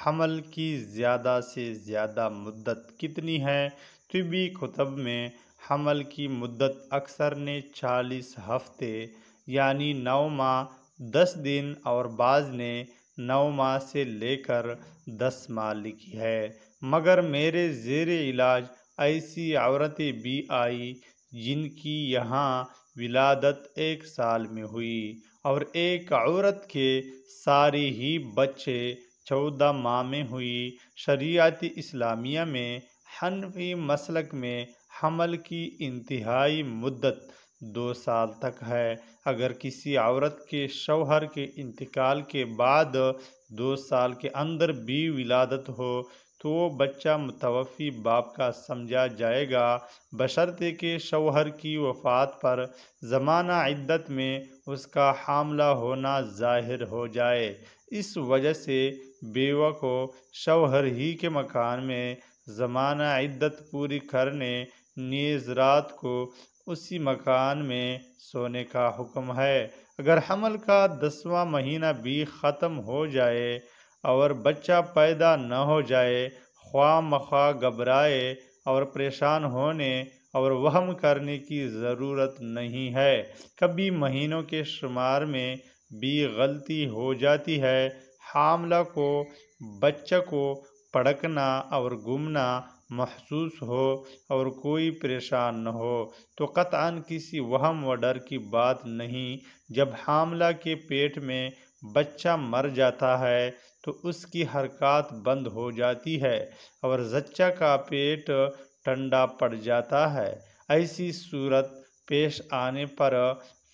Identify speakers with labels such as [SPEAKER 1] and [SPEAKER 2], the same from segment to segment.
[SPEAKER 1] حمل کی زیادہ سے زیادہ مدت کتنی ہے؟ طبی کتب میں حمل کی مدت اکثر نے 40 ہفتے یعنی 9 ماہ 10 دن اور بعض نے 9 ماہ سے لے کر 10 ماہ لکھی ہے، مگر میرے زیر علاج ایسی عورتیں بھی آئی جن کی یہاں ولادت 1 سال میں ہوئی، اور ایک عورت کے سارے ہی بچے 14 ماہ میں ہوئی۔ شریعت اسلامیہ میں حنفی مسلک میں حمل کی انتہائی مدت 2 سال تک ہے۔ اگر کسی عورت کے شوہر کے انتقال کے بعد 2 سال کے اندر بھی ولادت ہو تو وہ بچہ متوفی باپ کا سمجھا جائے گا، بشرطے کہ شوہر کی وفات پر زمانہ عدت میں اس کا حاملہ ہونا ظاہر ہو جائے۔ اس وجہ سے بیوہ کو شوہر ہی کے مکان میں زمانہ عدت پوری کرنے نیز رات کو اسی مکان میں سونے کا حکم ہے۔ اگر حمل کا 10واں مہینہ بھی ختم ہو جائے اور بچہ پیدا نہ ہو جائے، خواہ مخواہ گھبرائے اور پریشان ہونے اور وہم کرنے کی ضرورت نہیں ہے۔ کبھی مہینوں کے شمار میں بھی غلطی ہو جاتی ہے۔ حاملہ کو بچہ کو پڑکنا اور گمنا محسوس ہو اور کوئی پریشان نہ ہو تو قطعاً کسی وہم و ڈر کی بات نہیں۔ جب حاملہ کے پیٹ میں بچہ مر جاتا ہے تو اس کی حرکات بند ہو جاتی ہے اور زچہ کا پیٹ ٹھنڈا پڑ جاتا ہے۔ ایسی صورت پیش آنے پر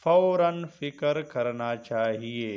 [SPEAKER 1] فوراً فکر کرنا چاہیے۔